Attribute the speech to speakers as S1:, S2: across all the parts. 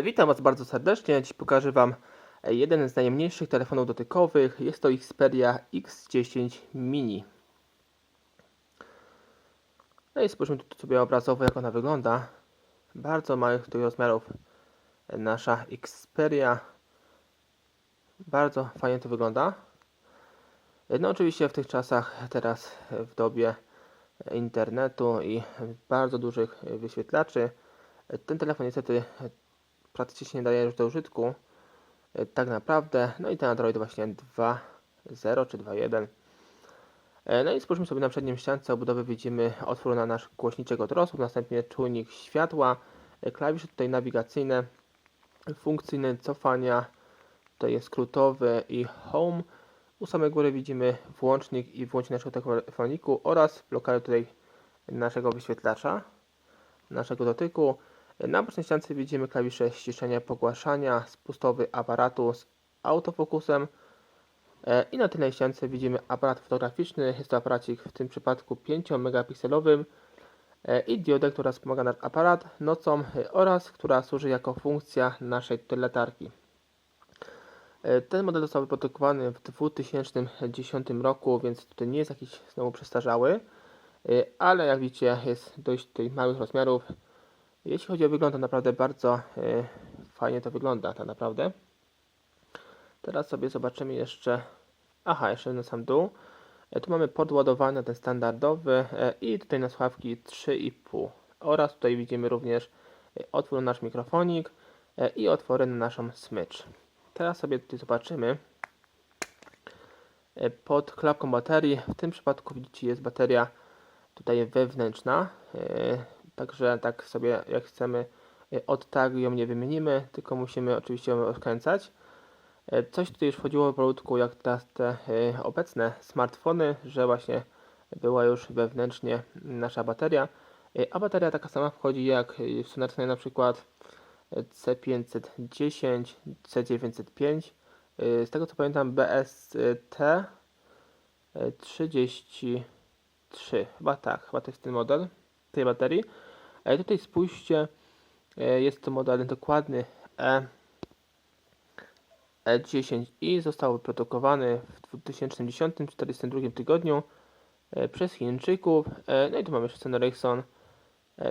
S1: Witam Was bardzo serdecznie. Dziś pokażę Wam jeden z najmniejszych telefonów dotykowych. Jest to Xperia X10 Mini. No i spójrzmy tu sobie obrazowo, jak ona wygląda. Bardzo małych tych rozmiarów nasza Xperia. Bardzo fajnie to wygląda. No oczywiście w tych czasach, teraz w dobie internetu i bardzo dużych wyświetlaczy, ten telefon niestety praktycznie nie daje już do użytku. Tak naprawdę. No i ten Android właśnie 2.0 czy 2.1. No i spójrzmy sobie na przednim ściance obudowy, widzimy otwór na nasz głośniczek od rozrób, następnie czujnik światła, klawisze tutaj nawigacyjne, funkcyjne cofania, tutaj jest skrótowy i home. U samej góry widzimy włącznik i włącznik naszego telefoniku oraz blokadę tutaj naszego wyświetlacza, naszego dotyku. Na bocznej ściance widzimy klawisze ściszenia, pogłaszania, spustowy aparatu z autofokusem. I na tylnej ściance widzimy aparat fotograficzny. Jest to aparacik w tym przypadku 5-megapikselowym i diodę, która wspomaga nasz aparat nocą oraz która służy jako funkcja naszej latarki. Ten model został wyprodukowany w 2010 roku, więc tutaj nie jest jakiś znowu przestarzały, ale jak widzicie jest dość tutaj małych rozmiarów. Jeśli chodzi o wygląd, to naprawdę bardzo fajnie to wygląda, tak naprawdę. Teraz sobie zobaczymy jeszcze, jeszcze na sam dół. Tu mamy port ładowania, ten standardowy i tutaj na słuchawki 3,5 oraz tutaj widzimy również otwór na nasz mikrofonik i otwory na naszą smycz. Teraz sobie tutaj zobaczymy pod klapką baterii. W tym przypadku widzicie jest bateria tutaj wewnętrzna, także tak sobie jak chcemy od tak ją nie wymienimy, tylko musimy oczywiście ją odkręcać. Coś tutaj już wchodziło powolutku, jak teraz te obecne smartfony, że właśnie była już wewnętrznie nasza bateria, a bateria taka sama wchodzi jak w standardnej na przykład C510, C905, z tego co pamiętam BST 33, chyba to jest ten model tej baterii. Tutaj spójrzcie, jest to model dokładny E10i, został wyprodukowany w 2010-2042 tygodniu przez Chińczyków. No i tu mamy jeszcze Sony Ericsson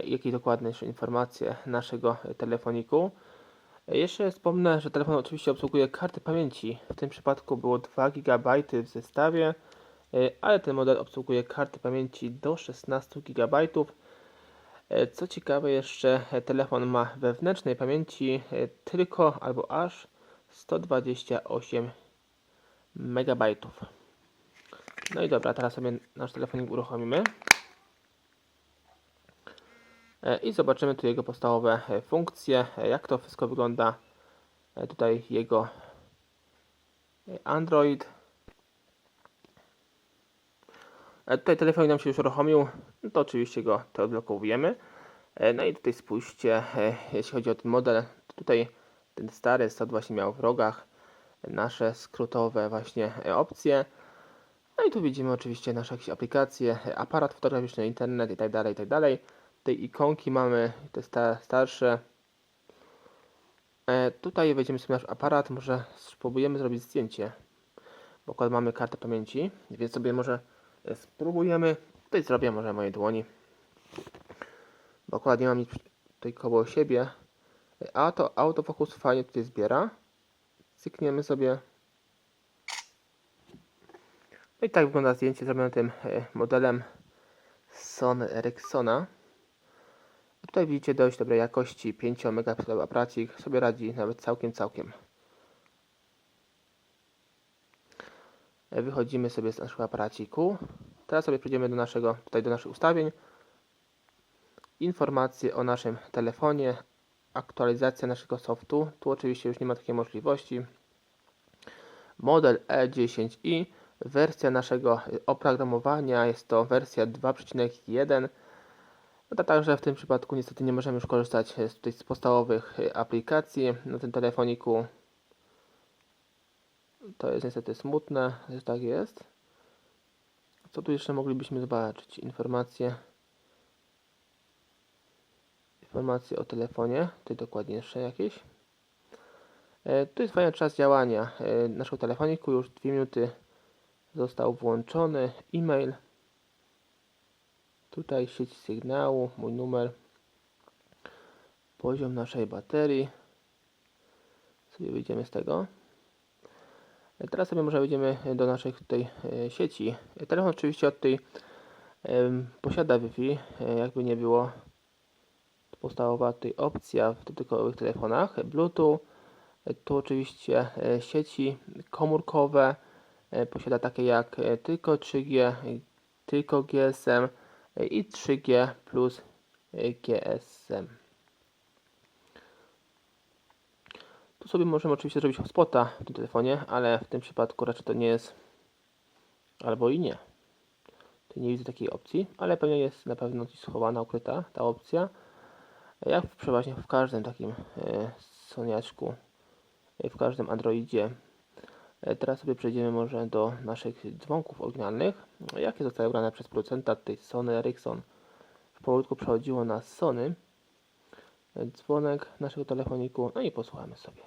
S1: i jakieś dokładne jeszcze informacje naszego telefoniku. Jeszcze wspomnę, że telefon oczywiście obsługuje karty pamięci. W tym przypadku było 2 GB w zestawie, ale ten model obsługuje karty pamięci do 16 GB. Co ciekawe jeszcze, telefon ma wewnętrznej pamięci tylko albo aż 128 MB. No i dobra, teraz sobie nasz telefonik uruchomimy i zobaczymy tu jego podstawowe funkcje, jak to wszystko wygląda. Tutaj jego Android. Tutaj telefon nam się już uruchomił, no to oczywiście go to odblokowujemy. No i tutaj spójrzcie, jeśli chodzi o ten model, to tutaj ten stary SOT właśnie miał w rogach nasze skrótowe właśnie opcje. No i tu widzimy oczywiście nasze jakieś aplikacje, aparat fotograficzny, internet i tak dalej, i tak dalej. Tej ikonki mamy te starsze. Tutaj wejdziemy sobie nasz aparat, może spróbujemy zrobić zdjęcie, bo akurat mamy kartę pamięci, więc sobie może spróbujemy. Tutaj zrobię może mojej dłoni, bo akurat nie mam nic tutaj koło siebie, a to autofokus fajnie tutaj zbiera. Cykniemy sobie. No i tak wygląda zdjęcie zrobione tym modelem Sony Ericssona. Tutaj widzicie dość dobrej jakości, 5 megapikselowy aparacik, sobie radzi nawet całkiem. Wychodzimy sobie z naszego aparaciku. Teraz sobie przejdziemy do naszych ustawień. Informacje o naszym telefonie, aktualizacja naszego softu. Tu oczywiście już nie ma takiej możliwości. Model E10i, wersja naszego oprogramowania jest to wersja 2.1. No także w tym przypadku niestety nie możemy już korzystać z podstawowych aplikacji na tym telefoniku. To jest niestety smutne, że tak jest. Co tu jeszcze moglibyśmy zobaczyć? Informacje informacje o telefonie, tutaj dokładniejsze jakieś. Tu jest fajny czas działania naszego telefoniku, już 2 minuty został włączony, e-mail, tutaj sieć sygnału, mój numer, poziom naszej baterii, sobie wyjdziemy z tego. Teraz sobie może wejdziemy do naszych tutaj sieci. Telefon oczywiście od tej posiada Wi-Fi, jakby nie było, podstawowa tutaj opcja w dotykowych telefonach, Bluetooth, tu oczywiście sieci komórkowe, posiada takie jak tylko 3G, tylko GSM i 3G plus GSM. Tu sobie możemy oczywiście zrobić hotspota w tym telefonie, ale w tym przypadku raczej to nie jest, albo i nie. Tu nie widzę takiej opcji, ale pewnie jest na pewno gdzieś schowana, ukryta ta opcja. Jak przeważnie w każdym takim soniaczku, w każdym Androidzie. Teraz sobie przejdziemy może do naszych dzwonków oryginalnych, jakie zostały ubrane przez producenta, tutaj Sony Ericsson. Powolutku przechodziło na Sony. Dzwonek naszego telefoniku, no i posłuchamy sobie.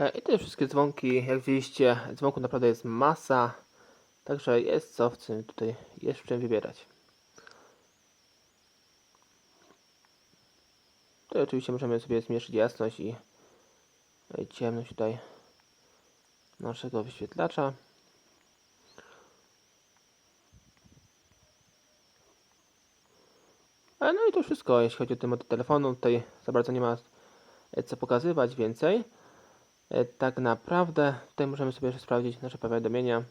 S1: I te wszystkie dzwonki, jak widzieliście, dzwonków naprawdę jest masa, także jest co w tym tutaj, jest w czym wybierać. Tutaj oczywiście możemy sobie zmniejszyć jasność i ciemność tutaj naszego wyświetlacza. No i to wszystko, jeśli chodzi o ten model telefonu. Tutaj za bardzo nie ma co pokazywać więcej. Tak naprawdę tutaj możemy sobie jeszcze sprawdzić nasze powiadomienia.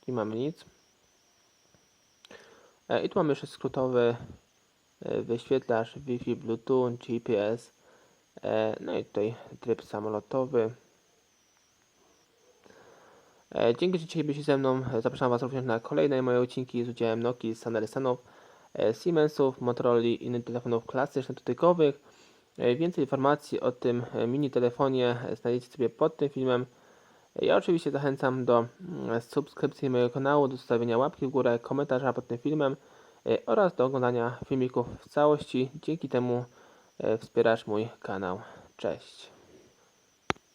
S1: Nie mamy nic. I tu mamy jeszcze skrótowy wyświetlacz Wi-Fi, Bluetooth, GPS. No i tutaj tryb samolotowy. Dzięki, że dzisiaj byliście ze mną. Zapraszam Was również na kolejne moje odcinki z udziałem Nokii, Sanelsonów, Siemensów, Motorola i innych telefonów klasycznych, dotykowych. Więcej informacji o tym mini telefonie znajdziecie sobie pod tym filmem. Ja oczywiście zachęcam do subskrypcji mojego kanału, do zostawienia łapki w górę, komentarza pod tym filmem oraz do oglądania filmików w całości. Dzięki temu wspierasz mój kanał. Cześć.